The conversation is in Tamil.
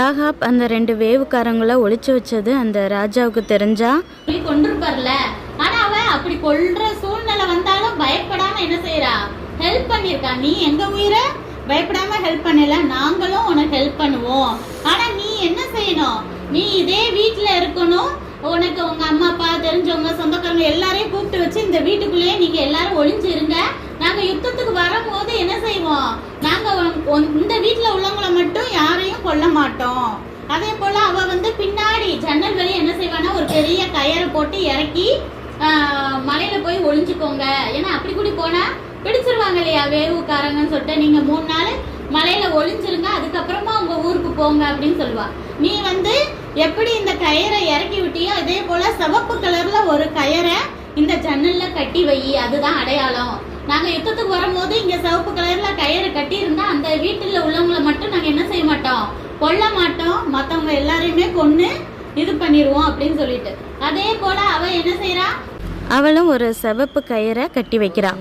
ஆகாப் அந்த 2 வேவுக்காரங்களை ஒளிச்சு வச்சது அந்த ராஜாவுக்கு தெரிஞ்சா கொண்டிருப்பார்ல. ஆனா அவன் அப்படி கொல்ற சூழ்நிலை வந்தாலும் பயப்படாம என்ன செய்யறா, ஹெல்ப் பண்ணிருக்கா. நீ எங்க உயிரை பயப்படாம ஹெல்ப் பண்ணல, நாங்களும் உனக்கு ஹெல்ப் பண்ணுவோம். ஆனா நீ என்ன செய்யணும், நீ இதே வீட்டுல இருக்கணும். உனக்கு உங்க அம்மா அப்பா தெரிஞ்சவங்க சொந்தக்காரங்க எல்லாரையும் கூப்பிட்டு வச்சு இந்த வீட்டுக்குள்ளேயே நீங்க எல்லாரும் ஒளிஞ்சு இருங்க. நாங்க யுத்தத்துக்கு வரும்போது என்ன செய்வோம், நாங்க இந்த வீட்டுல உள்ளவங்களை மட்டும் யாரையும் கொல்ல மாட்டோம். அதே போல அவ பின்னாடி ஜன்னல் வழி என்ன செய்வானா, ஒரு பெரிய கயரை போட்டு இறக்கி மலையில போய் ஒளிஞ்சுக்கோங்க. ஏன்னா அப்படி கூடி போனா பிடிச்சிருவாங்க இல்லையா வேவுக்காரங்கன்னு சொல்லிட்டு, நீங்க 3 நாள் மலையில ஒளிஞ்சிருங்க, அதுக்கப்புறமா உங்க ஊருக்கு போங்க அப்படின்னு சொல்லுவா. நீ எப்படி இந்த கயரை இறக்கி விட்டியோ அதே போல சிவப்பு கலர்ல ஒரு கயரை இந்த ஜன்னல்ல கட்டி வை, அதுதான் அடையாளம். நாங்க யுத்தத்துக்கு வரும்போது இங்க சிவப்பு கலர்ல கயிறு கட்டி இருந்தா அந்த வீட்டுல உள்ளவங்களை மட்டும் நாங்க என்ன செய்ய மாட்டோம், கொல்ல மாட்டோம், மத்தவங்க எல்லாரையுமே கொன்னு இது பண்ணிடுவோம் அப்படின்னு சொல்லிட்டு. அதே போல அவ என்ன செய்யறா, அவளும் ஒரு சிவப்பு கயிறை கட்டி வைக்கிறா.